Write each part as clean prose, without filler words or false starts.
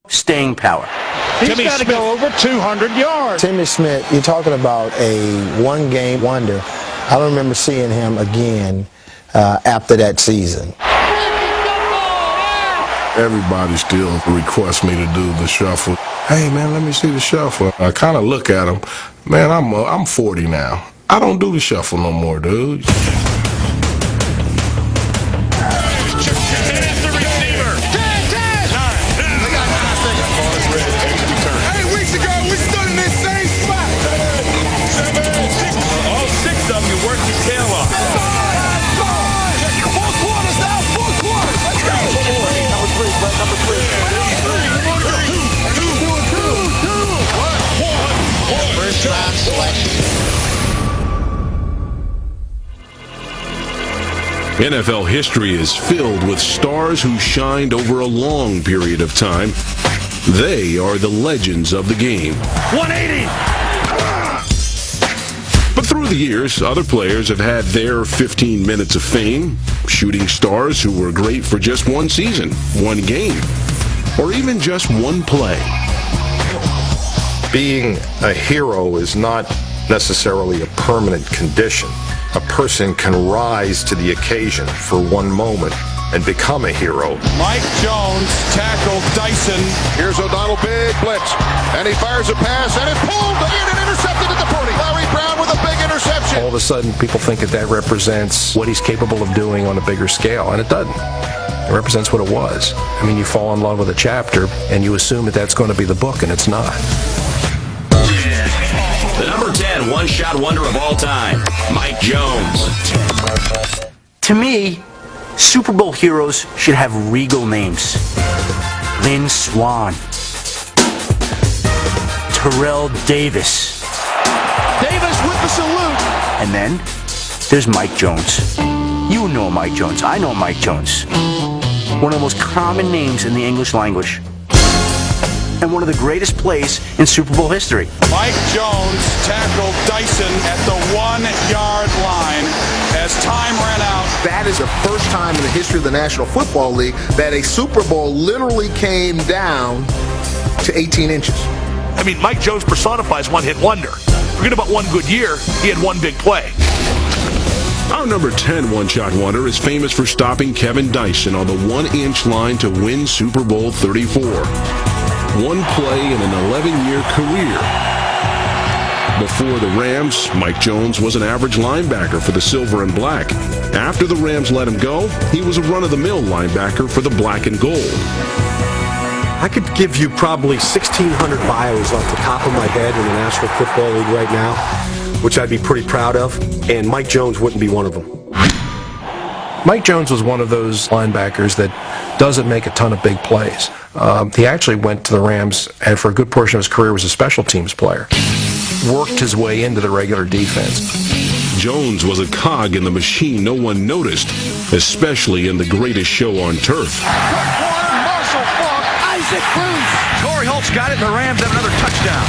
staying power. He's got to go over 200 yards. Timmy Smith, you're talking about a one-game wonder. I don't remember seeing him again after that season. Everybody still requests me to do the shuffle. Hey, man, let me see the shuffle. I kind of look at him. Man, I'm 40 now. I don't do the shuffle no more, dude. NFL history is filled with stars who shined over a long period of time. They are the legends of the game. 180! But through the years, other players have had their 15 minutes of fame. Shooting stars who were great for just one season, one game, or even just one play. Being a hero is not necessarily a permanent condition. A person can rise to the occasion for one moment and become a hero. Mike Jones tackled Dyson. Here's O'Donnell, big blitz, and he fires a pass, and it's pulled in and intercepted at the 40. Larry Brown with a big interception. All of a sudden, people think that represents what he's capable of doing on a bigger scale, and it doesn't. It represents what it was. I mean, you fall in love with a chapter, and you assume that that's going to be the book, and it's not. The number 10 one-shot wonder of all time, Mike Jones. To me, Super Bowl heroes should have regal names. Lynn Swann, Terrell Davis. Davis with the salute. And then there's Mike Jones. You know Mike Jones. I know Mike Jones. One of the most common names in the English language. And one of the greatest plays in Super Bowl history. Mike Jones tackled Dyson at the 1-yard line as time ran out. That is the first time in the history of the National Football League that a Super Bowl literally came down to 18 inches. I mean, Mike Jones personifies one-hit wonder. Forget about one good year, he had one big play. Our number 10 one-shot wonder is famous for stopping Kevin Dyson on the 1-inch line to win Super Bowl 34. One play in an 11-year career. Before the Rams, Mike Jones was an average linebacker for the Silver and Black. After the Rams let him go, he was a run-of-the-mill linebacker for the Black and Gold. I could give you probably 1,600 bios off the top of my head in the National Football League right now, which I'd be pretty proud of, and Mike Jones wouldn't be one of them. Mike Jones was one of those linebackers that doesn't make a ton of big plays. He actually went to the Rams, and for a good portion of his career was a special teams player. Worked his way into the regular defense. Jones was a cog in the machine no one noticed, especially in The Greatest Show on Turf. Marshall Faulk, Isaac Bruce. Torrey Holt's got it, and the Rams have another touchdown.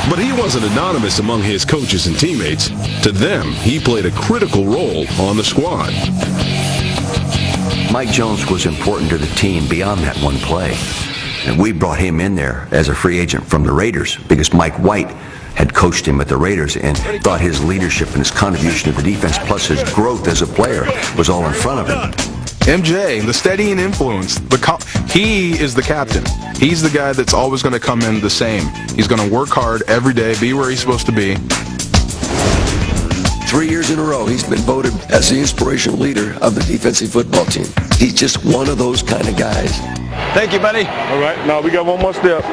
But he wasn't anonymous among his coaches and teammates. To them, he played a critical role on the squad. Mike Jones was important to the team beyond that one play. And we brought him in there as a free agent from the Raiders because Mike White had coached him at the Raiders and thought his leadership and his contribution to the defense plus his growth as a player was all in front of him. MJ, the steadying influence, he is the captain. He's the guy that's always going to come in the same. He's going to work hard every day, be where he's supposed to be. 3 years in a row, he's been voted as the inspirational leader of the defensive football team. He's just one of those kind of guys. Thank you, buddy. All right, now we got one more step.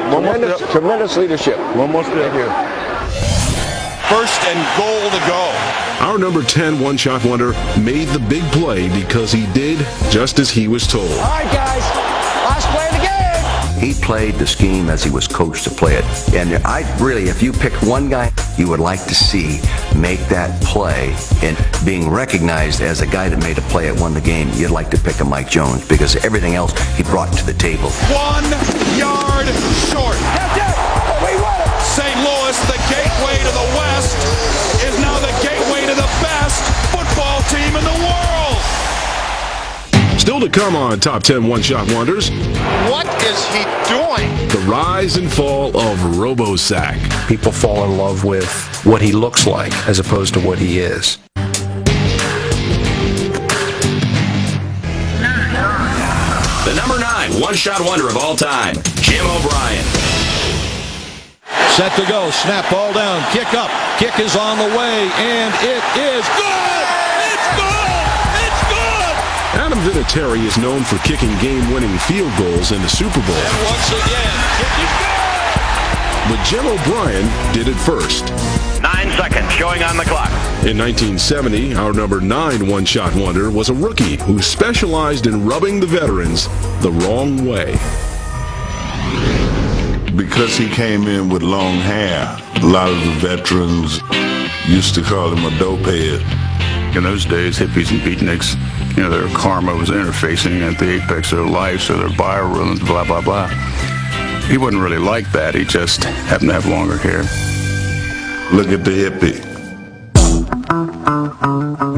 Tremendous leadership. One more step here. First and goal to go. Our number 10 one-shot wonder made the big play because he did just as he was told. All right, guys, last play of the game. He played the scheme as he was coached to play it. And if you picked one guy you would like to see make that play and being recognized as a guy that made a play that won the game, you'd like to pick a Mike Jones because everything else he brought to the table. 1 yard short. That's it. We won it. St. Louis, the gateway to the West, is now the gateway to the best football team in the world. Still to come on Top 10 One-Shot Wonders, What is he doing? the rise and fall of RoboSack. People fall in love with what he looks like as opposed to what he is. The number 9 one-shot wonder of all time, Jim O'Brien. Set to go. Snap, ball down. Kick up. Kick is on the way, and it is good. It's good. It's good. Adam Vinatieri is known for kicking game-winning field goals in the Super Bowl. And once again, kick is good. But Jim O'Brien did it first. 9 seconds showing on the clock. In 1970, our number 9 one-shot wonder was a rookie who specialized in rubbing the veterans the wrong way. Because he came in with long hair, a lot of the veterans used to call him a dopehead. In those days, hippies and beatniks, their karma was interfacing at the apex of their life, so their biorhythms, blah, blah, blah. He wasn't really like that. He just happened to have longer hair. Look at the hippie.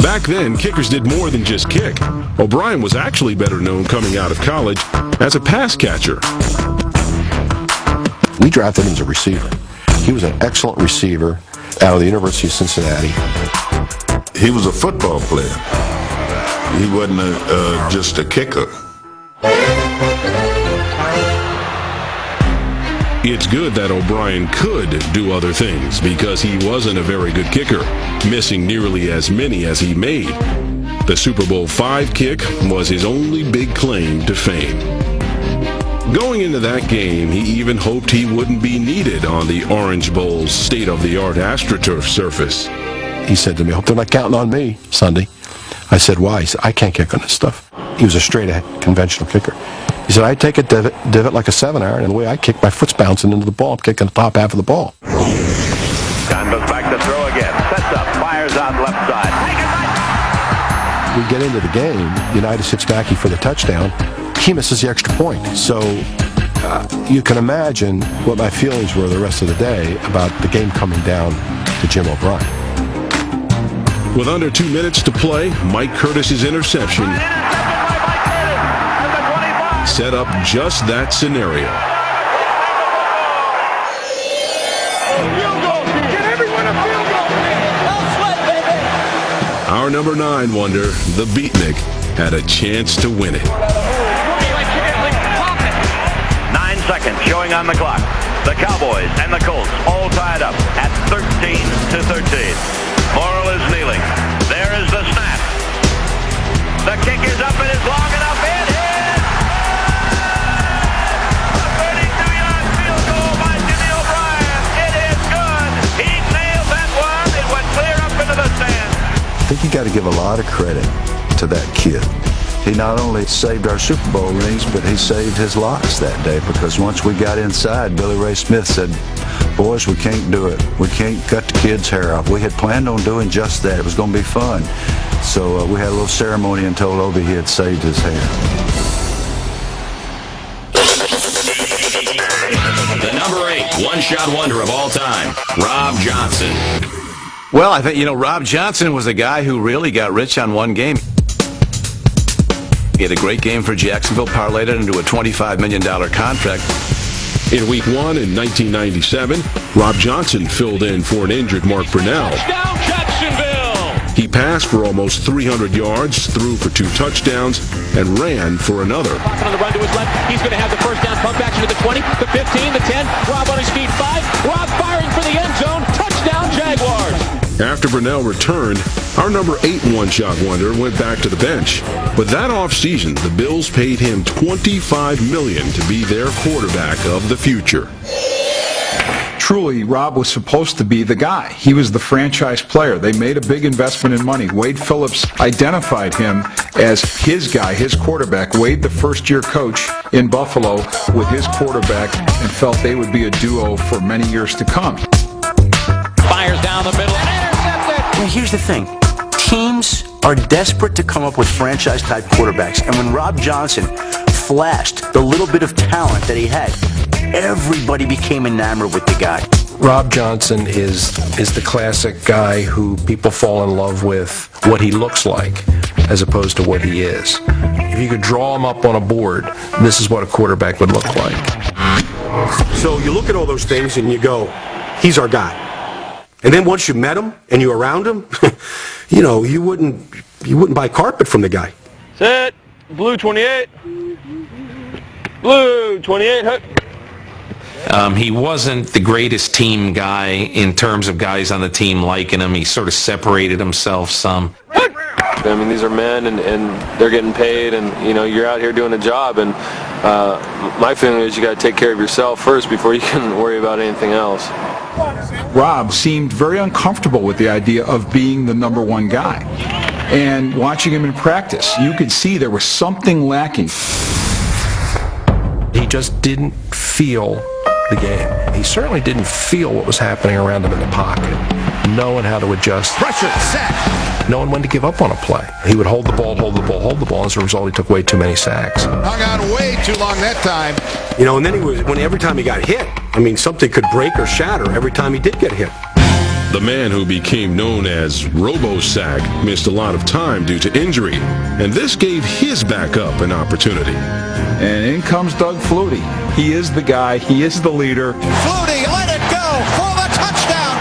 Back then, kickers did more than just kick. O'Brien was actually better known coming out of college as a pass catcher. We drafted him as a receiver. He was an excellent receiver out of the University of Cincinnati. He was a football player. He wasn't just a kicker. It's good that O'Brien could do other things because he wasn't a very good kicker, missing nearly as many as he made. The Super Bowl V kick was his only big claim to fame. Going into that game, he even hoped he wouldn't be needed on the Orange Bowl's state-of-the-art AstroTurf surface. He said to me, "I hope they're not counting on me Sunday." I said, "Why?" He said, "I can't kick on this stuff." He was a straight-ahead conventional kicker. He said, "I take a divot like a 7-iron, and the way I kick, my foot's bouncing into the ball. I'm kicking the top half of the ball." Time goes back to throw again. Sets up, fires out left side. We get into the game, Unitas hits Mackey for the touchdown. He misses the extra point. So you can imagine what my feelings were the rest of the day about the game coming down to Jim O'Brien. With under 2 minutes to play, Mike Curtis's interception set up just that scenario. Our number 9 wonder, the Beatnik, had a chance to win it. 9 seconds showing on the clock. The Cowboys and the Colts all tied up at 13-13. Morrill is kneeling. There is the snap. The kick is up and is long enough. It hits! A 32-yard field goal by Jimmy O'Brien. It is good. He nailed that one. It went clear up into the stands. I think you got to give a lot of credit to that kid. He not only saved our Super Bowl rings, but he saved his locks that day, because once we got inside, Billy Ray Smith said, "Boys, we can't do it. We can't cut the kid's hair off." We had planned on doing just that. It was going to be fun. So we had a little ceremony and told Obi he had saved his hair. The number 8 one-shot wonder of all time, Rob Johnson. Well, I think, Rob Johnson was a guy who really got rich on one game. He had a great game for Jacksonville, parlayed it into a $25 million contract. In Week 1 in 1997, Rob Johnson filled in for an injured Mark Brunell. Down Jacksonville. He passed for almost 300 yards, threw for 2 touchdowns, and ran for another. On the run to his left, he's going to have the first down pump action to the 20, the 15, the 10. Rob on his feet, 5. Rob firing for the end zone. Touchdown, Jaguars. After Brunell returned, our number 8 one-shot wonder went back to the bench. But that offseason, the Bills paid him $25 million to be their quarterback of the future. Truly, Rob was supposed to be the guy. He was the franchise player. They made a big investment in money. Wade Phillips identified him as his guy, his quarterback. Wade, the first-year coach in Buffalo, with his quarterback, and felt they would be a duo for many years to come. Fires down the middle and intercepted. And here's the thing. Teams are desperate to come up with franchise-type quarterbacks, and when Rob Johnson flashed the little bit of talent that he had, everybody became enamored with the guy. Rob Johnson is the classic guy who people fall in love with what he looks like as opposed to what he is. If you could draw them up on a board, this is what a quarterback would look like. So you look at all those things and you go, he's our guy. And then once you met him and you're around him, you know, you wouldn't buy carpet from the guy. Set. Blue 28. Blue 28. Hook. He wasn't the greatest team guy in terms of guys on the team liking him. He sort of separated himself some. I mean, these are men, and they're getting paid, and, you know, you're out here doing a job, and my feeling is you got to take care of yourself first before you can worry about anything else. Rob seemed very uncomfortable with the idea of being the number one guy. And watching him in practice, you could see there was something lacking. He just didn't feel the game. He certainly didn't feel what was happening around him in the pocket, knowing how to adjust. Pressure, sack! Knowing when to give up on a play. He would hold the ball, hold the ball, hold the ball. As a result, he took way too many sacks. Hung on way too long that time. You know, and then every time he got hit, I mean, something could break or shatter every time he did get hit. The man who became known as RoboSack missed a lot of time due to injury, and this gave his backup an opportunity. And in comes Doug Flutie. He is the guy. He is the leader. Flutie, let it go for the touchdown.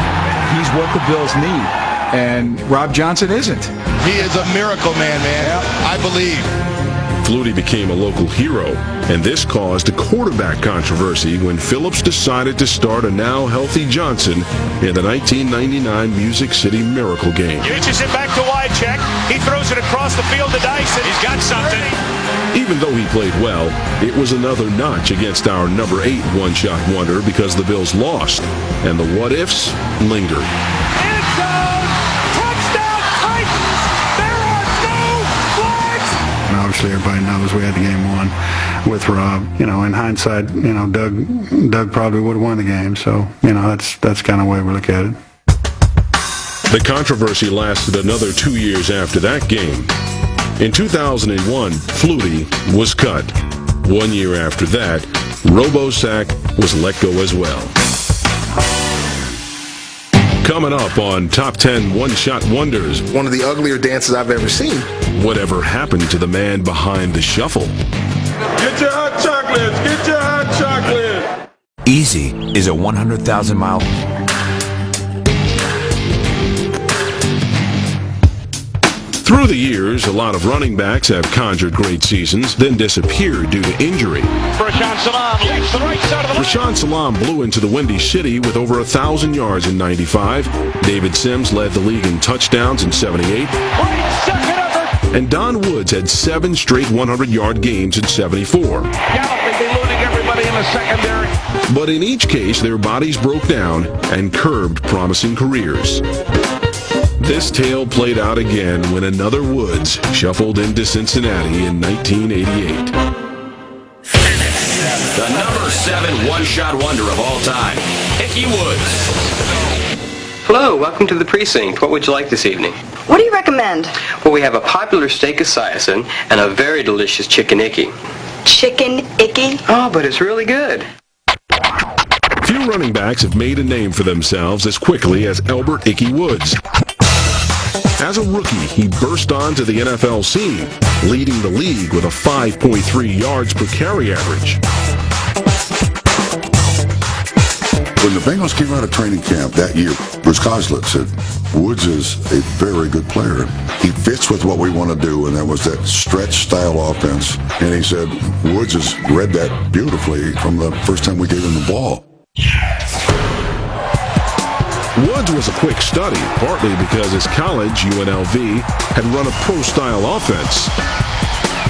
He's what the Bills need, and Rob Johnson isn't. He is a miracle man, I believe. Flutie became a local hero, and this caused a quarterback controversy when Phillips decided to start a now healthy Johnson in the 1999 Music City Miracle game. Pitches it back to Wycheck. He throws it across the field to Dyson. He's got something. Even though he played well, it was another notch against our number 8 one-shot wonder because the Bills lost, and the what-ifs lingered. Obviously, everybody knows we had the game won with Rob. You know, in hindsight, you know, Doug probably would have won the game. So, you know, that's kind of the way we look at it. The controversy lasted another 2 years after that game. In 2001, Flutie was cut. 1 year after that, RoboSack was let go as well. Coming up on Top 10 One-Shot Wonders. One of the uglier dances I've ever seen. Whatever happened to the man behind the shuffle? Get your hot chocolates. Get your hot chocolate. Easy is a 100,000-mile... Through the years, a lot of running backs have conjured great seasons, then disappeared due to injury. Rashaan Salaam leaps the right side of the line. Rashaan Salaam blew into the Windy City with over 1,000 yards in 95. David Sims led the league in touchdowns in 78. And Don Woods had 7 straight 100-yard games in 74. Gallup eluding everybody in the secondary. But in each case, their bodies broke down and curbed promising careers. This tale played out again when another Woods shuffled into Cincinnati in 1988. The number 7 one-shot wonder of all time, Ickey Woods. Hello, welcome to the precinct. What would you like this evening? What do you recommend? Well, we have a popular steak assassin and a very delicious chicken icky. Chicken icky? Oh, but it's really good. Few running backs have made a name for themselves as quickly as Albert Ickey Woods. As a rookie, he burst onto the NFL scene, leading the league with a 5.3 yards per carry average. When the Bengals came out of training camp that year, Bruce Coslett said, Woods is a very good player. He fits with what we want to do, and that was that stretch-style offense. And he said, Woods has read that beautifully from the first time we gave him the ball. Woods was a quick study, partly because his college, UNLV, had run a pro-style offense.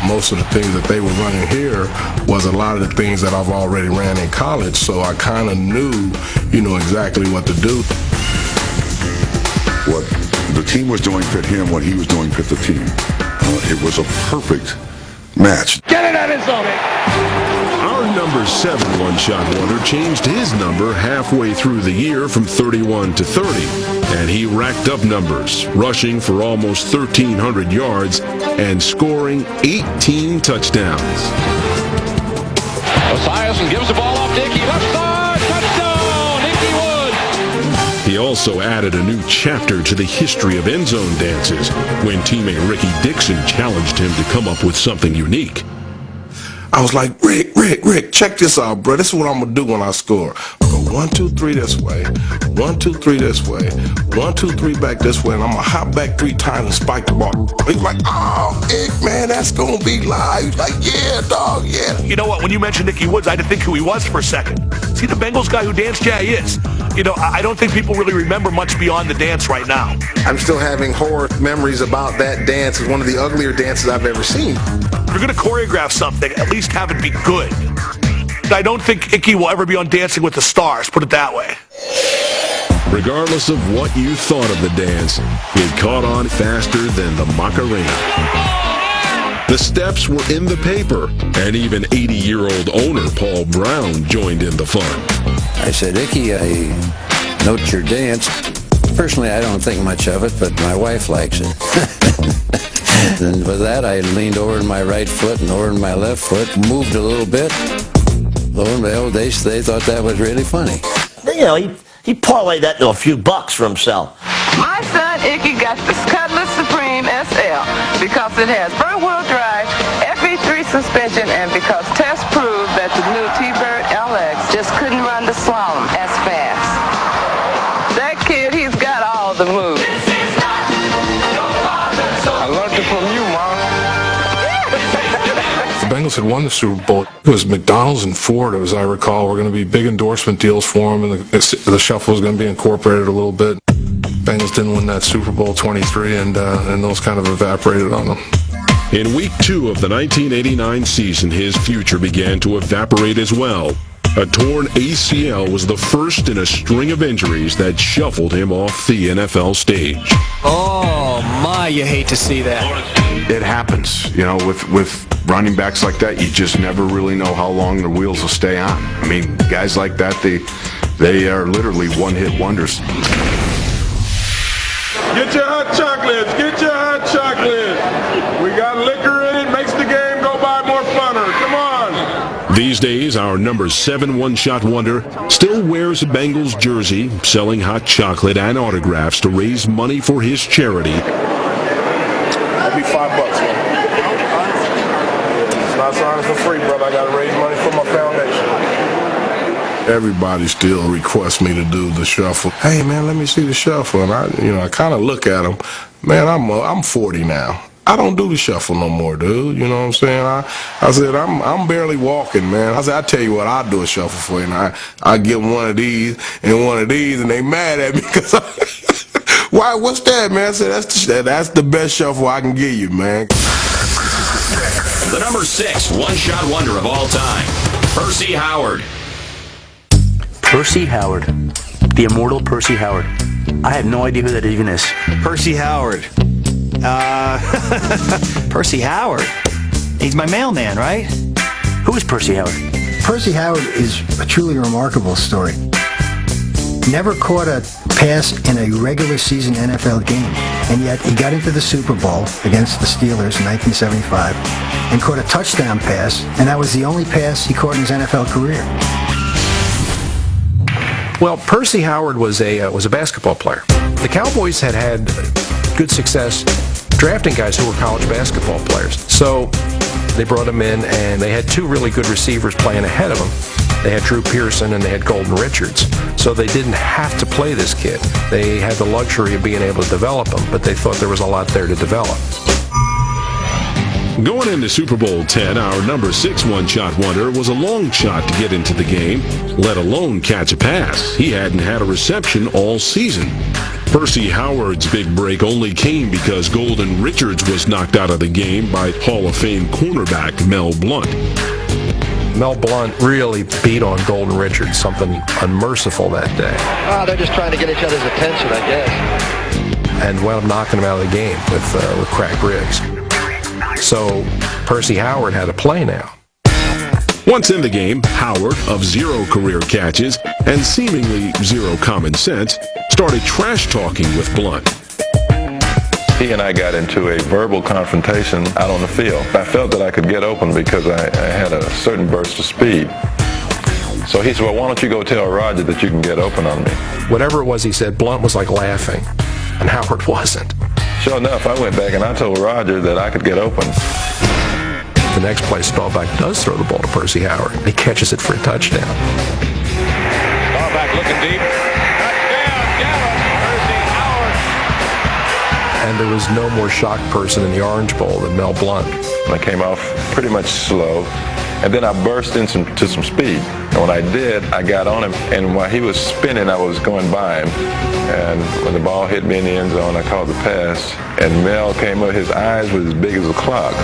Most of the things that they were running here was a lot of the things that I've already ran in college, so I kind of knew, exactly what to do. What the team was doing fit him, what he was doing fit the team. It was a perfect match. Get it out of zone. Our number 7 one-shot wonder changed his number halfway through the year from 31 to 30, and he racked up numbers, rushing for almost 1,300 yards and scoring 18 touchdowns. Esiason gives the ball off to Ickey. Left side, touchdown, Ickey Woods. He He also added a new chapter to the history of end zone dances when teammate Ricky Dixon challenged him to come up with something unique. I was like, Rick, check this out, bro. This is what I'm going to do when I score. I'll go 1, 2, 3 this way, 1, 2, 3 this way, 1, 2, 3 back this way, and I'm going to hop back 3 times and spike the ball. He's like, oh, Ick, man, that's going to be live. He's like, yeah, dog, yeah. You know what? When you mentioned Ickey Woods, I had to think who he was for a second. See, the Bengals guy who danced? Yeah, he is. You know, I don't think people really remember much beyond the dance right now. I'm still having horror memories about that dance. It's one of the uglier dances I've ever seen. If you're going to choreograph something, at least have it be good. I don't think Ickey will ever be on Dancing with the Stars, put it that way. Regardless of what you thought of the dance, it caught on faster than the Macarena. The steps were in the paper, and even 80-year-old owner Paul Brown joined in the fun. I said, Ickey, I note your dance. Personally, I don't think much of it, but my wife likes it. And with that, I leaned over in my right foot and over in my left foot, moved a little bit. Lo and behold, they thought that was really funny. You know, he parlayed that into a few bucks for himself. My son Ickey got the Cutlass Supreme SL because it has front-wheel drive, FE3 suspension, and because tests proved that the new T-Bird LX just couldn't run the slalom as fast. That kid, he's got all the moves. I learned it from you, Mom. The Bengals had won the Super Bowl. It was McDonald's and Ford, as I recall, were going to be big endorsement deals for him, and the shuffle was going to be incorporated a little bit. Bengals didn't win that Super Bowl 23, and those kind of evaporated on them. In week 2 of the 1989 season, his future began to evaporate as well. A torn ACL was the first in a string of injuries that shuffled him off the NFL stage. Oh, my, you hate to see that. It happens, you know, with running backs like that, you just never really know how long the wheels will stay on. I mean, guys like that, they are literally one-hit wonders. Get your hot chocolates. Get your hot chocolates. We got liquor in it. Makes the game go by more funner. Come on. These days, our number 7 one-shot wonder still wears a Bengals jersey, selling hot chocolate and autographs to raise money for his charity. That'll be $5, man. It's not signing for free, brother. I got to raise money for my foundation. Everybody still requests me to do the shuffle. Hey, man, let me see the shuffle. And I kind of look at them. Man, I'm 40 now. I don't do the shuffle no more, dude. You know what I'm saying? I said, I'm barely walking, man. I said, I tell you what, I'll do a shuffle for you. And I give them one of these, and they mad at me because why? What's that, man? I said, that's the best shuffle I can give you, man. The number 6 one-shot wonder of all time, Percy Howard. Percy Howard. The immortal Percy Howard. I have no idea who that even is. Percy Howard. Percy Howard. He's my mailman, right? Who is Percy Howard? Percy Howard is a truly remarkable story. Never caught a pass in a regular season NFL game, and yet he got into the Super Bowl against the Steelers in 1975 and caught a touchdown pass, and that was the only pass he caught in his NFL career. Well, Percy Howard was a basketball player. The Cowboys had good success drafting guys who were college basketball players. So they brought him in, and they had 2 really good receivers playing ahead of him. They had Drew Pearson and they had Golden Richards. So they didn't have to play this kid. They had the luxury of being able to develop him, but they thought there was a lot there to develop. Going into Super Bowl 10, our number 6 one-shot wonder was a long shot to get into the game, let alone catch a pass. He hadn't had a reception all season. Percy Howard's big break only came because Golden Richards was knocked out of the game by Hall of Fame cornerback Mel Blount. Mel Blount really beat on Golden Richards, something unmerciful that day. They're just trying to get each other's attention, I guess. And wound up knocking him out of the game with cracked ribs. So Percy Howard had to play now. Once in the game, Howard, of 0 career catches and seemingly 0 common sense, started trash-talking with Blount. He and I got into a verbal confrontation out on the field. I felt that I could get open because I had a certain burst of speed. So he said, well, why don't you go tell Roger that you can get open on me? Whatever it was he said, Blunt was like laughing, and Howard wasn't. Sure enough, I went back and I told Roger that I could get open. The next play, Staubach does throw the ball to Percy Howard. He catches it for a touchdown. Staubach looking deep. Touchdown, Gallup, Percy Howard. And there was no more shocked person in the Orange Bowl than Mel Blount. I came off pretty much slow, and then I burst into some speed. And when I did, I got on him, and while he was spinning, I was going by him. And when the ball hit me in the end zone, I called the pass, and Mel came up, his eyes were as big as a clock.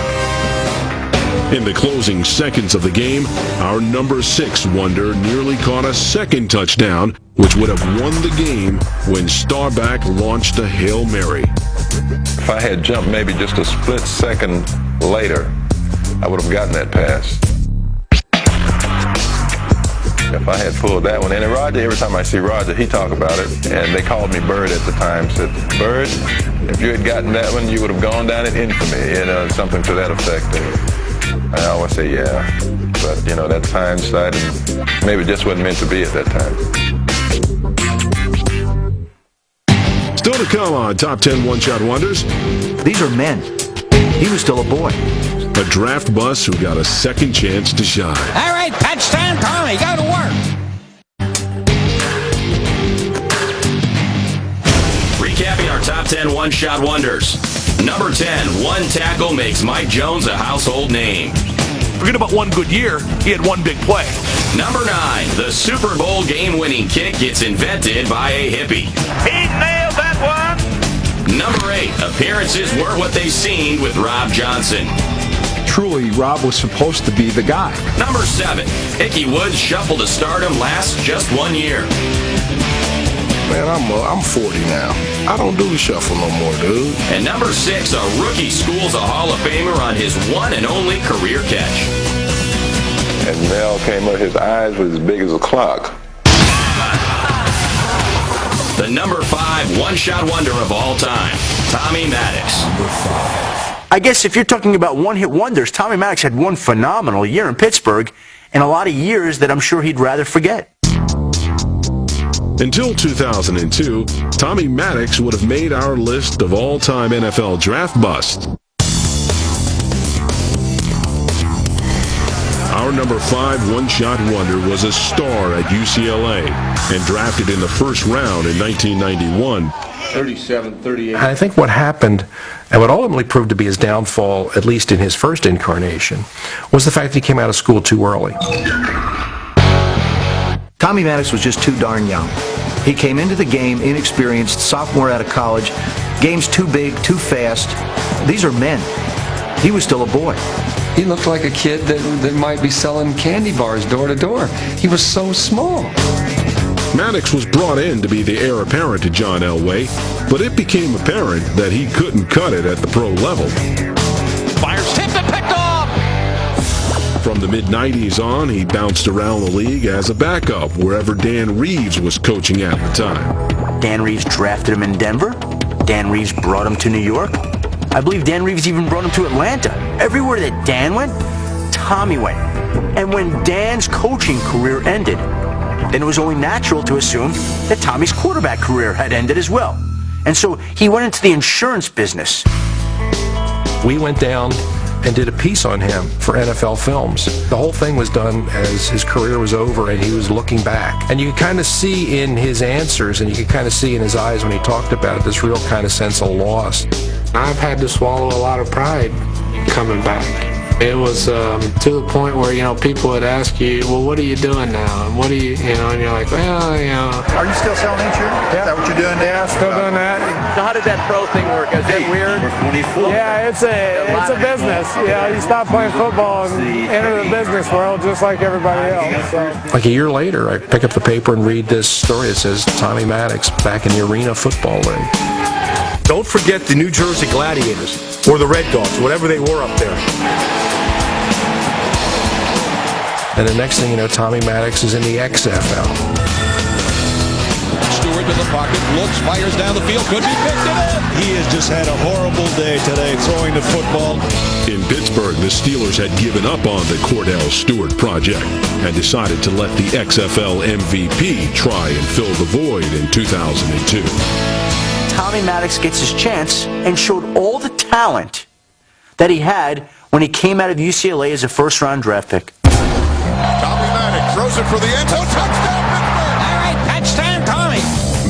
In the closing seconds of the game, our number 6 wonder nearly caught a second touchdown, which would have won the game when Staubach launched a Hail Mary. If I had jumped maybe just a split second later, I would have gotten that pass. If I had pulled that one in, and Roger, every time I see Roger, he talk about it, and they called me Bird at the time, said, Bird, if you had gotten that one, you would have gone down in infamy, something to that effect. And I always say, yeah, but, that's hindsight, and maybe it just wasn't meant to be at that time. Still to come on Top 10 One-Shot Wonders. These are men. He was still a boy. A draft bus who got a second chance to shine. All right, touchdown, Tommy. Go to work. Recapping our Top 10 One-Shot Wonders. Number 10, one tackle makes Mike Jones a household name. Forget about one good year. He had one big play. Number 9, the Super Bowl game-winning kick gets invented by a hippie. He nailed that one. Number 8, appearances weren't what they seemed with Rob Johnson. Truly, Rob was supposed to be the guy. Number 7, Ickey Woods shuffled to stardom lasts just 1 year. Man, I'm 40 now. I don't do the shuffle no more, dude. And number 6, a rookie schools a Hall of Famer on his one and only career catch. And Mel came up, his eyes were as big as a clock. The number 5 one-shot wonder of all time, Tommy Maddox. I guess if you're talking about one-hit wonders, Tommy Maddox had one phenomenal year in Pittsburgh and a lot of years that I'm sure he'd rather forget. Until 2002, Tommy Maddox would have made our list of all-time NFL draft busts. Our number 5 one-shot wonder was a star at UCLA and drafted in the first round in 1991. 37-38. I think what happened, and what ultimately proved to be his downfall, at least in his first incarnation, was the fact that he came out of school too early. Tommy Maddox was just too darn young. He came into the game inexperienced, sophomore out of college, games too big, too fast. These are men. He was still a boy. He looked like a kid that might be selling candy bars door to door. He was so small. Maddox was brought in to be the heir apparent to John Elway, but it became apparent that he couldn't cut it at the pro level. Fires tipped and picked off. From the mid-90s on, he bounced around the league as a backup wherever Dan Reeves was coaching at the time. Dan Reeves drafted him in Denver. Dan Reeves brought him to New York. I believe Dan Reeves even brought him to Atlanta. Everywhere that Dan went, Tommy went. And when Dan's coaching career ended, then it was only natural to assume that Tommy's quarterback career had ended as well. And so he went into the insurance business. We went down and did a piece on him for NFL Films. The whole thing was done as his career was over and he was looking back. And you could kind of see in his answers, and you could kind of see in his eyes when he talked about it, this real kind of sense of loss. I've had to swallow a lot of pride coming back. It was to the point where, people would ask you, well, what are you doing now? And what do you, and you're like, well, Are you still selling insurance? Yeah. Is that what you're doing now? Yeah, still doing that. So how did that pro thing work? Is it weird? Yeah, it's a business. You stop playing football and enter the business world just like everybody else. So. Like a year later, I pick up the paper and read this story that says Tommy Maddox back in the Arena Football League. Don't forget the New Jersey Gladiators, or the Red Dogs, whatever they were up there. And the next thing you know, Tommy Maddox is in the XFL. Stewart in the pocket, looks, fires down the field, could be picked up. He has just had a horrible day today throwing the football. In Pittsburgh, the Steelers had given up on the Cordell Stewart project and decided to let the XFL MVP try and fill the void in 2002. Tommy Maddox gets his chance and showed all the talent that he had when he came out of UCLA as a first-round draft pick. Tommy Maddox throws it for the end zone. Touchdown, Pittsburgh! All right, touchdown, Tommy.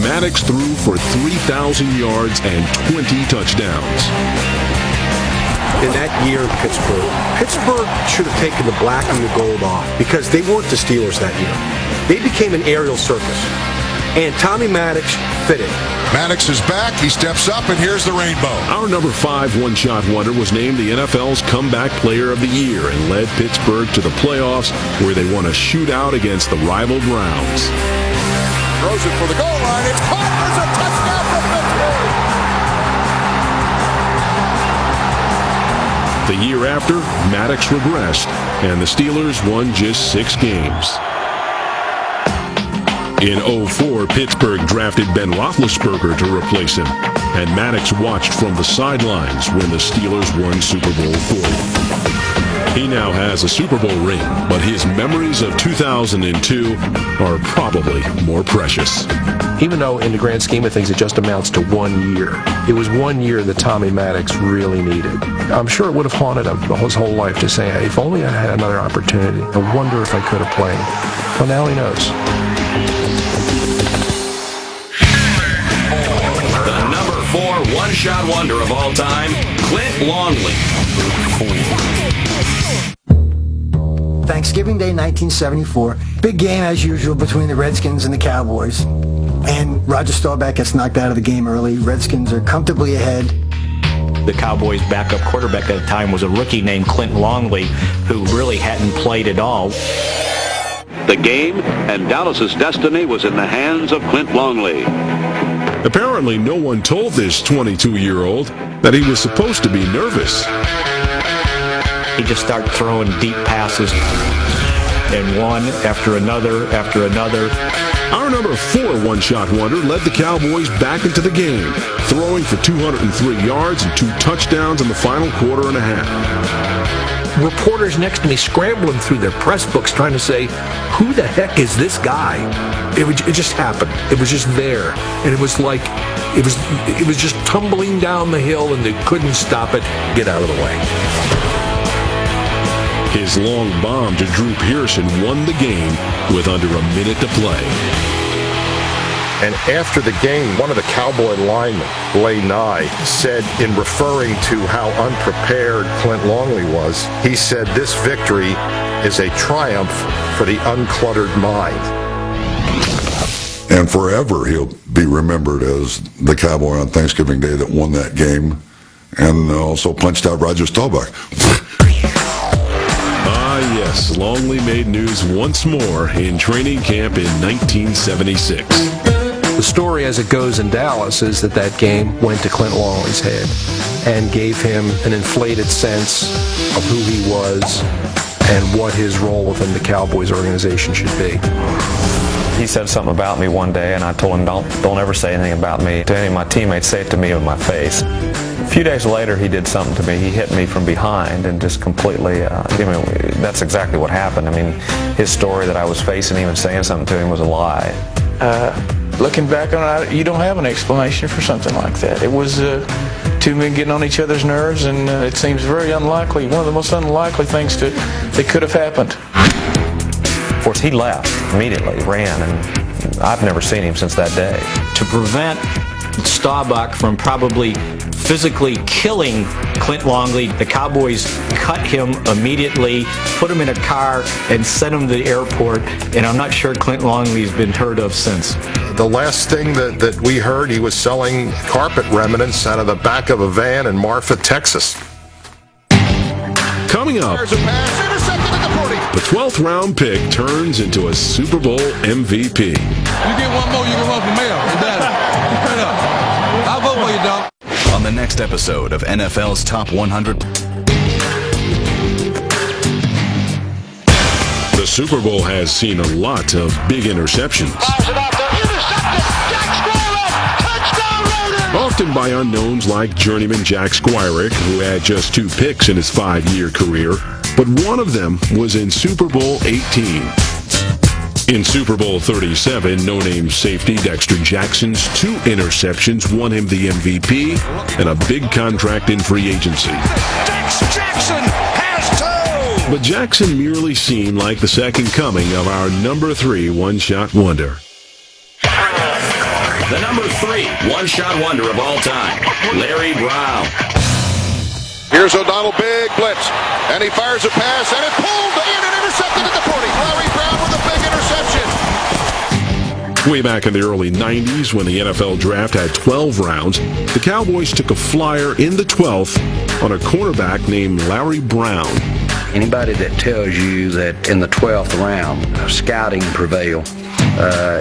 Maddox threw for 3,000 yards and 20 touchdowns. In that year in Pittsburgh should have taken the black and the gold off because they weren't the Steelers that year. They became an aerial circus, and Tommy Maddox fit it. Maddox is back, he steps up, and here's the rainbow. Our number 5 one-shot wonder was named the NFL's Comeback Player of the Year and led Pittsburgh to the playoffs where they won a shootout against the rival Browns. Throws it for the goal line, it's caught, there's a touchdown for Pittsburgh! The year after, Maddox regressed, and the Steelers won just 6 games. In 2004, Pittsburgh drafted Ben Roethlisberger to replace him, and Maddox watched from the sidelines when the Steelers won Super Bowl 40. He now has a Super Bowl ring, but his memories of 2002 are probably more precious. Even though in the grand scheme of things it just amounts to 1 year, it was 1 year that Tommy Maddox really needed. I'm sure it would have haunted him his whole life to say, hey, if only I had another opportunity, I wonder if I could have played. Well, now he knows. The number 4 one-shot wonder of all time, Clint Longley. Thanksgiving Day 1974, big game as usual between the Redskins and the Cowboys. And Roger Staubach gets knocked out of the game early. Redskins are comfortably ahead. The Cowboys' backup quarterback at the time was a rookie named Clint Longley, who really hadn't played at all. The game and Dallas's destiny was in the hands of Clint Longley. Apparently, no one told this 22-year-old that he was supposed to be nervous. He just started throwing deep passes, and one after another after another. Our number 4 one-shot wonder led the Cowboys back into the game, throwing for 203 yards and 2 touchdowns in the final quarter and a half. Reporters next to me scrambling through their press books trying to say, who the heck is this guy? It just happened. It was just there. And it was like, it was just tumbling down the hill and they couldn't stop it. Get out of the way. His long bomb to Drew Pearson won the game with under a minute to play. And after the game, one of the Cowboy linemen, Lay Nye, said in referring to how unprepared Clint Longley was, he said this victory is a triumph for the uncluttered mind. And forever he'll be remembered as the Cowboy on Thanksgiving Day that won that game and also punched out Roger Staubach. Yes, Longley made news once more in training camp in 1976. The story as it goes in Dallas is that game went to Clint Longley's head and gave him an inflated sense of who he was and what his role within the Cowboys organization should be. He said something about me one day, and I told him, don't ever say anything about me to any of my teammates. Say it to me with my face. A few days later, he did something to me. He hit me from behind and just completely, that's exactly what happened. I mean, his story that I was facing him and saying something to him was a lie. Looking back on it, you don't have an explanation for something like that. It was two men getting on each other's nerves, and it seems very unlikely, one of the most unlikely things that could have happened. Of course, he left immediately, ran, and I've never seen him since that day. To prevent Staubach from probably physically killing Clint Longley, the Cowboys cut him immediately, put him in a car, and sent him to the airport, and I'm not sure Clint Longley's been heard of since. The last thing that we heard, he was selling carpet remnants out of the back of a van in Marfa, Texas. Coming up, the 12th round pick turns into a Super Bowl MVP. You get one more, you can run for mayor. Straight up. I'll vote for you, dog. On the next episode of NFL's Top 100. The Super Bowl has seen a lot of big interceptions. Off often by unknowns like journeyman Jack Squirick, who had just 2 picks in his 5-year career, but one of them was in Super Bowl 18. In Super Bowl 37, no-name safety Dexter Jackson's 2 interceptions won him the MVP and a big contract in free agency. Jackson has 2! But Jackson merely seemed like the second coming of our number 3 one-shot wonder. The number 3 one-shot wonder of all time, Larry Brown. Here's O'Donnell, big blitz, and he fires a pass, and it pulled in and intercepted at the 40. Larry Brown with a big interception. Way back in the early 90s, when the NFL draft had 12 rounds, the Cowboys took a flyer in the 12th on a cornerback named Larry Brown. Anybody that tells you that in the 12th round, scouting prevail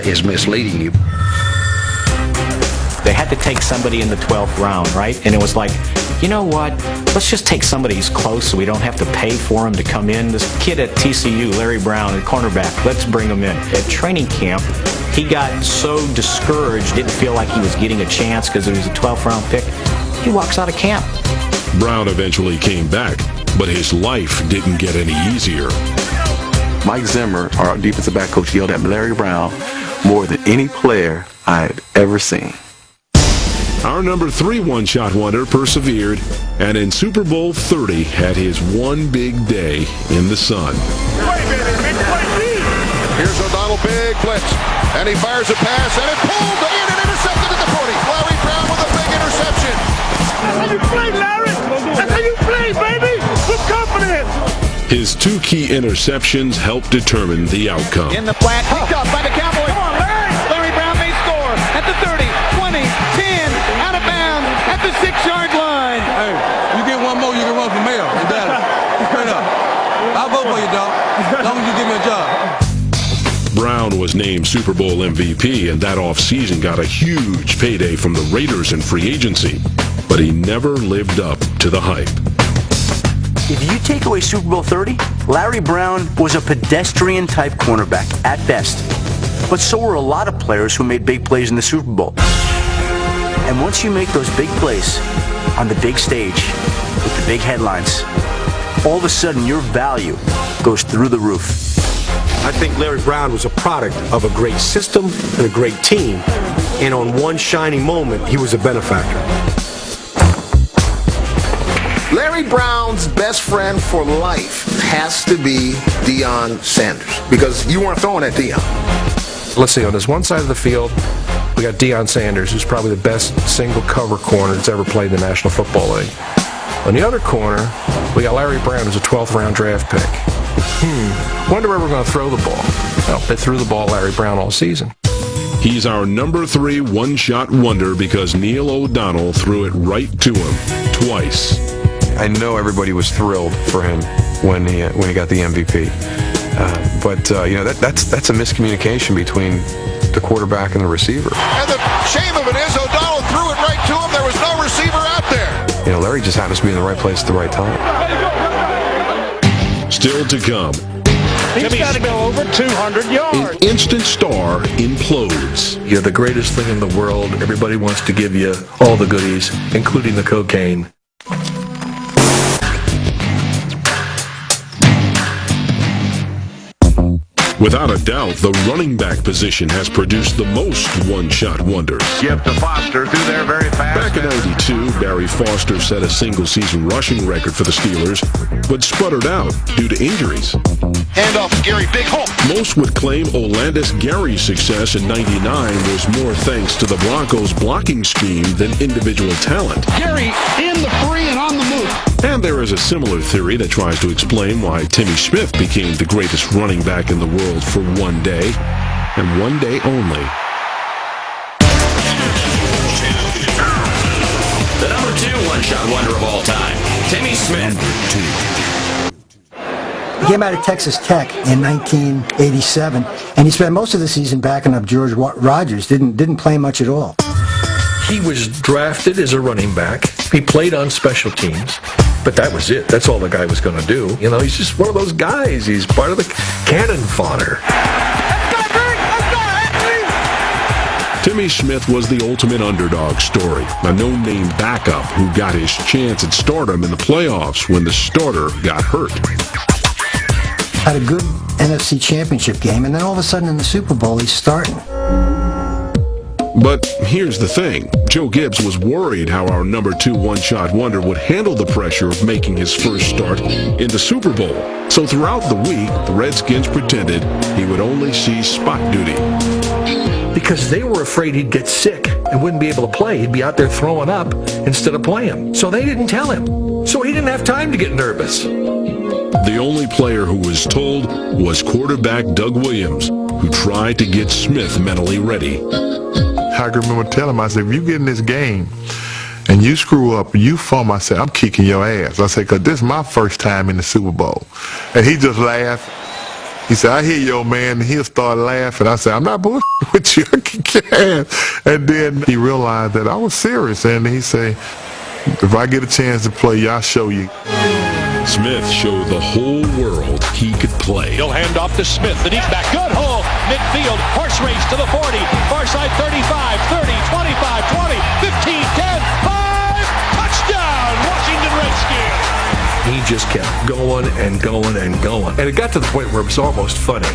is misleading you. They had to take somebody in the 12th round, right? And it was like, you know what? Let's just take somebody who's close so we don't have to pay for him to come in. This kid at TCU, Larry Brown, at cornerback, let's bring him in. At training camp, he got so discouraged, didn't feel like he was getting a chance because it was a 12th round pick. He walks out of camp. Brown eventually came back, but his life didn't get any easier. Mike Zimmer, our defensive back coach, yelled at Larry Brown more than any player I had ever seen. Our number 3 one-shot wonder persevered, and in Super Bowl 30 had his one big day in the sun. Here's O'Donnell, big blitz, and he fires a pass, and it pulled in and intercepted at the 40. Larry Brown with a big interception. That's how you play, Larry. That's how you play, baby. With confidence. His 2 key interceptions helped determine the outcome. In the flat, picked up by the Cowboys. Come on, Larry. Larry Brown may score at the 30, 20, 10, out of bounds at the 6-yard line. Hey, you get one more, you can run for mayor in Dallas. Straight up. I'll vote for you, dog. As long as you give me a job. Brown was named Super Bowl MVP, and that offseason got a huge payday from the Raiders in free agency. But he never lived up to the hype. If you take away Super Bowl 30, Larry Brown was a pedestrian-type cornerback at best. But so were a lot of players who made big plays in the Super Bowl. And once you make those big plays on the big stage with the big headlines, all of a sudden your value goes through the roof. I think Larry Brown was a product of a great system and a great team. And on one shining moment, he was a benefactor. Larry Brown's best friend for life has to be Deion Sanders, because you weren't throwing at Deion. Let's see, on this one side of the field, we got Deion Sanders, who's probably the best single cover corner that's ever played in the National Football League. On the other corner, we got Larry Brown, who's a 12th round draft pick. Wonder where we're going to throw the ball. Well, they threw the ball Larry Brown all season. He's our number 3 one-shot wonder because Neil O'Donnell threw it right to him twice. I know everybody was thrilled for him when he got the MVP, but that's a miscommunication between the quarterback and the receiver. And the shame of it is O'Donnell threw it right to him. There was no receiver out there. Larry just happens to be in the right place at the right time. Still to come. He's got to go over 200 yards. An instant star implodes. You're the greatest thing in the world. Everybody wants to give you all the goodies, including the cocaine. Without a doubt, the running back position has produced the most one-shot wonders. Give to Foster through there very fast. Back in '92, Barry Foster set a single-season rushing record for the Steelers, but sputtered out due to injuries. Handoff to Gary, big hole. Most would claim Olandis Gary's success in '99 was more thanks to the Broncos' blocking scheme than individual talent. Gary in the free and on the move. And there is a similar theory that tries to explain why Timmy Smith became the greatest running back in the world for one day, and one day only. The number 2 one-shot wonder of all time, Timmy Smith. He came out of Texas Tech in 1987, and he spent most of the season backing up George Rogers. Didn't play much at all. He was drafted as a running back. He played on special teams, but that was it. That's all the guy was going to do. He's just one of those guys. He's part of the cannon fodder. Timmy Smith was the ultimate underdog story, a no-name backup who got his chance at stardom in the playoffs when the starter got hurt. Had a good NFC Championship game, and then all of a sudden in the Super Bowl, he's starting. But here's the thing. Joe Gibbs was worried how our number 2 one-shot wonder would handle the pressure of making his first start in the Super Bowl. So throughout the week, the Redskins pretended he would only see spot duty. Because they were afraid he'd get sick and wouldn't be able to play. He'd be out there throwing up instead of playing. So they didn't tell him. So he didn't have time to get nervous. The only player who was told was quarterback Doug Williams, who tried to get Smith mentally ready. I can remember telling him, I said, if you get in this game and you screw up, you fall, I said, I'm kicking your ass. I said, because this is my first time in the Super Bowl. And he just laughed. He said, I hear you, old man. And he'll start laughing. I said, I'm not bullshitting with you. I kick your ass. And then he realized that I was serious. And he said, if I get a chance to play, I'll show you. Smith showed the whole world he could play. He'll hand off to Smith, the deep back. Good hole. Midfield. Horse race to the 40. Far side 35, 30, 25, 20, 15, 10, 5. Touchdown, Washington Redskins. He just kept going and going and going. And it got to the point where it was almost funny.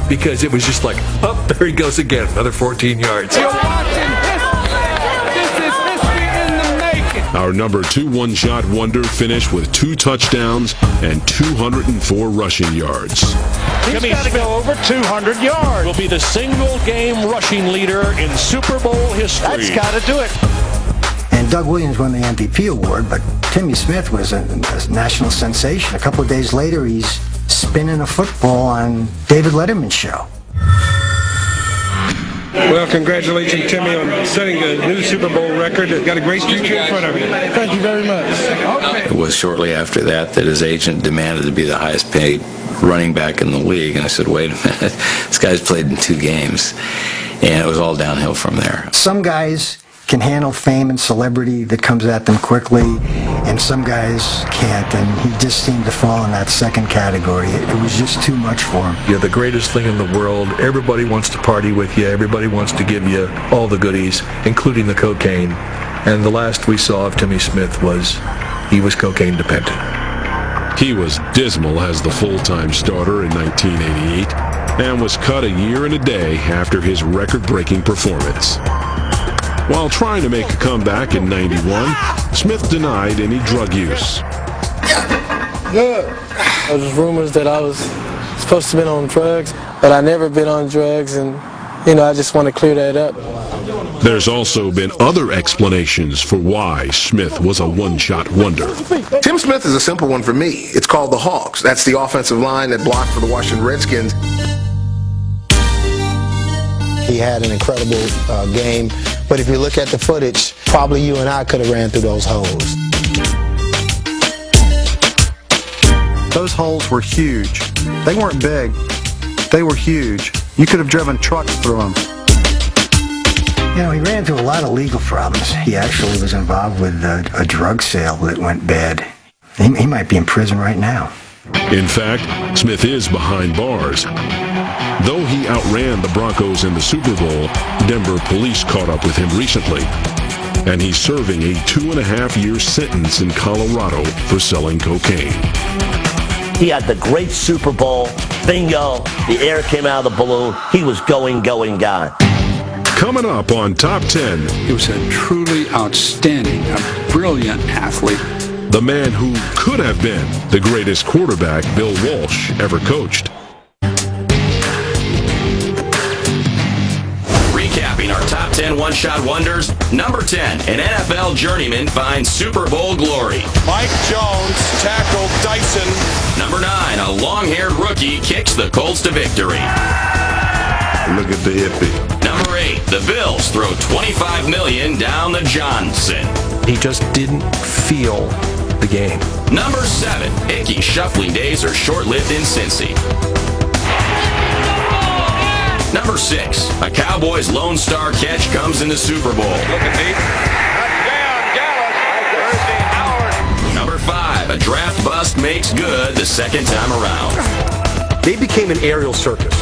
Because it was just like, oh, there he goes again. Another 14 yards. You're watching this is history in the making. Our number 2 one-shot wonder finished with 2 touchdowns and 204 rushing yards. He's got to go over 200 yards. Will be the single-game rushing leader in Super Bowl history. That's got to do it. And Doug Williams won the MVP award, but Timmy Smith was a national sensation. A couple of days later, he's spinning a football on David Letterman's show. Well, congratulations, Timmy, on setting a new Super Bowl record. Got a great future in front of you. Thank you very much. It was shortly after that his agent demanded to be the highest paid running back in the league. And I said, wait a minute, this guy's played in 2 games. And it was all downhill from there. Some guys can handle fame and celebrity that comes at them quickly, and some guys can't, and he just seemed to fall in that second category. It was just too much for him. You're the greatest thing in the world. Everybody wants to party with you. Everybody wants to give you all the goodies, including the cocaine. And the last we saw of Timmy Smith was he was cocaine dependent. He was dismal as the full-time starter in 1988 and was cut a year and a day after his record-breaking performance. While trying to make a comeback in 91, Smith denied any drug use. Good. There was rumors that I was supposed to have been on drugs, but I never been on drugs, and, I just want to clear that up. There's also been other explanations for why Smith was a one-shot wonder. Tim Smith is a simple one for me. It's called the Hawks. That's the offensive line that blocked for the Washington Redskins. He had an incredible game, but if you look at the footage, probably you and I could have ran through those holes. Those holes were huge. They weren't big. They were huge. You could have driven trucks through them. He ran into a lot of legal problems. He actually was involved with a drug sale that went bad. He might be in prison right now. In fact, Smith is behind bars. Though he outran the Broncos in the Super Bowl, Denver police caught up with him recently. And he's serving a 2.5-year sentence in Colorado for selling cocaine. He had the great Super Bowl. Bingo. The air came out of the balloon. He was going, gone. Coming up on Top 10. He was a truly outstanding, a brilliant athlete. The man who could have been the greatest quarterback Bill Walsh ever coached. Recapping our top 10 one-shot wonders, number 10, an NFL journeyman finds Super Bowl glory. Mike Jones tackled Dyson. Number 9, a long-haired rookie kicks the Colts to victory. Look at the hippie. Number 8, the Bills throw $25 million down the Johnson. He just didn't feel the game. Number 7, Hickey's shuffling days are short-lived in Cincy. Number 6, a Cowboys Lone Star catch comes in the Super Bowl. Look at me. Touchdown, Gallup. Number 5, a draft bust makes good the second time around. They became an aerial circus.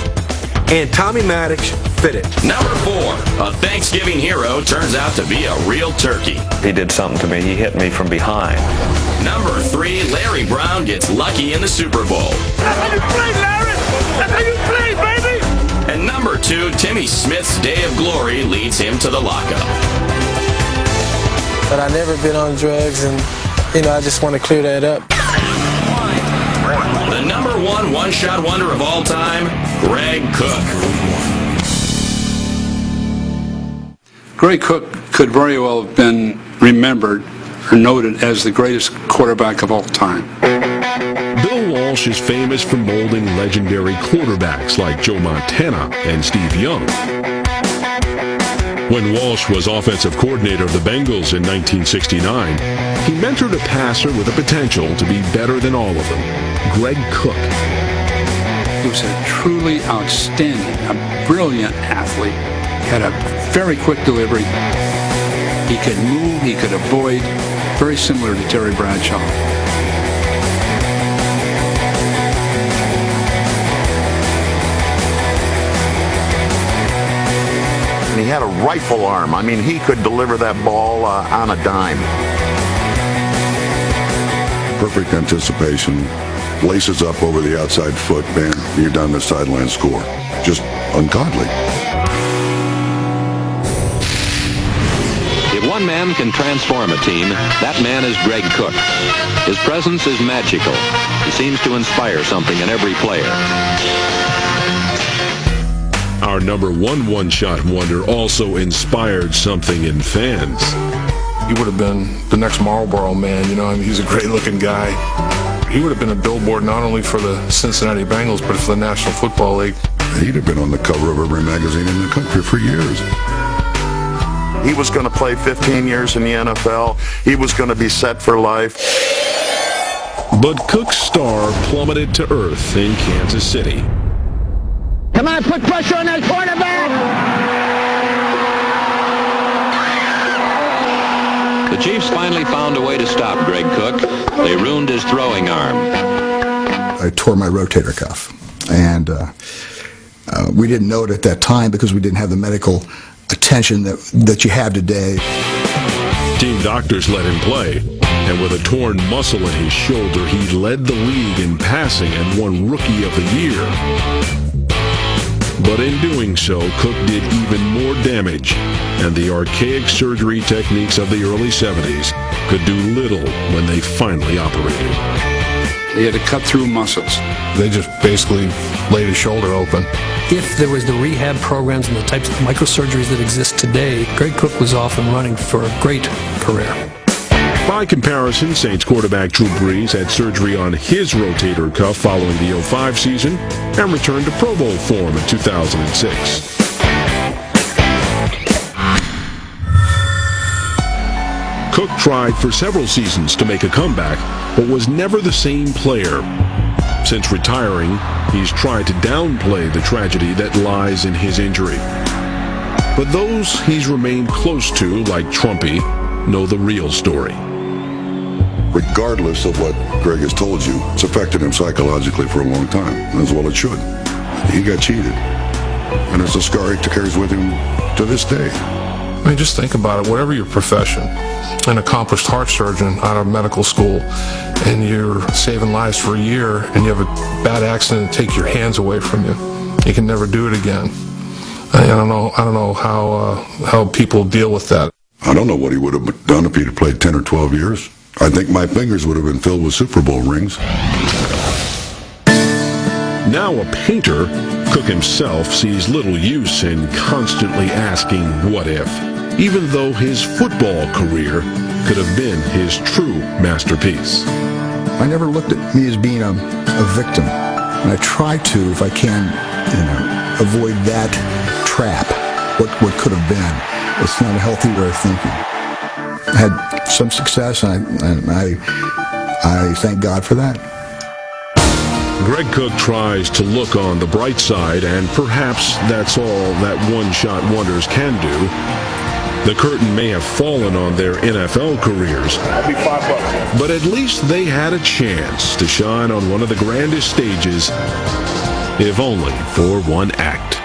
And Tommy Maddox fit it. Number 4, a Thanksgiving hero turns out to be a real turkey. He did something to me. He hit me from behind. Number 3, Larry Brown gets lucky in the Super Bowl. That's how you play, Larry! That's how you play, baby! And number 2, Timmy Smith's day of glory leads him to the lockup. But I've never been on drugs, and, I just want to clear that up. The number 1 one-shot wonder of all time, Greg Cook. Greg Cook could very well have been remembered or noted as the greatest quarterback of all time. Bill Walsh is famous for molding legendary quarterbacks like Joe Montana and Steve Young. When Walsh was offensive coordinator of the Bengals in 1969, he mentored a passer with the potential to be better than all of them, Greg Cook. He was a truly outstanding, a brilliant athlete. Had a very quick delivery. He could move, he could avoid, very similar to Terry Bradshaw. He had a rifle arm. I mean, he could deliver that ball on a dime. Perfect anticipation. Laces up over the outside foot, man. You're down the sideline score. Just ungodly. If one man can transform a team, that man is Greg Cook. His presence is magical. He seems to inspire something in every player. Our number 1 one-shot wonder also inspired something in fans. He would have been the next Marlboro man, he's a great-looking guy. He would have been a billboard not only for the Cincinnati Bengals, but for the National Football League. He'd have been on the cover of every magazine in the country for years. He was going to play 15 years in the NFL. He was going to be set for life. But Cook's star plummeted to earth in Kansas City. Come on, put pressure on that quarterback! The Chiefs finally found a way to stop Greg Cook. They ruined his throwing arm. I tore my rotator cuff, and we didn't know it at that time because we didn't have the medical attention that you have today. Team doctors let him play, and with a torn muscle in his shoulder, he led the league in passing and won Rookie of the Year. But in doing so, Cook did even more damage, and the archaic surgery techniques of the early 70s could do little when they finally operated. They had to cut through muscles. They just basically laid his shoulder open. If there was the rehab programs and the types of microsurgeries that exist today, Greg Cook was off and running for a great career. By comparison, Saints quarterback Drew Brees had surgery on his rotator cuff following the 2005 season and returned to Pro Bowl form in 2006. Cook tried for several seasons to make a comeback, but was never the same player. Since retiring, he's tried to downplay the tragedy that lies in his injury. But those he's remained close to, like Trumpy, know the real story. Regardless of what Greg has told you, it's affected him psychologically for a long time, as well it should. He got cheated, and it's a scar he carries with him to this day. I mean, just think about it. Whatever your profession, an accomplished heart surgeon out of medical school, and you're saving lives for a year, and you have a bad accident and take your hands away from you, you can never do it again. I don't know how people deal with that. I don't know what he would have done if he'd have played 10 or 12 years. I think my fingers would have been filled with Super Bowl rings. Now a painter, Cook himself sees little use in constantly asking what if, even though his football career could have been his true masterpiece. I never looked at me as being a victim, and I try to, if I can, avoid that trap, what could have been. It's not a healthy way of thinking. I had some success, and I thank God for that. Greg Cook tries to look on the bright side, and perhaps that's all that one-shot wonders can do. The curtain may have fallen on their NFL careers, but at least they had a chance to shine on one of the grandest stages, if only for one act.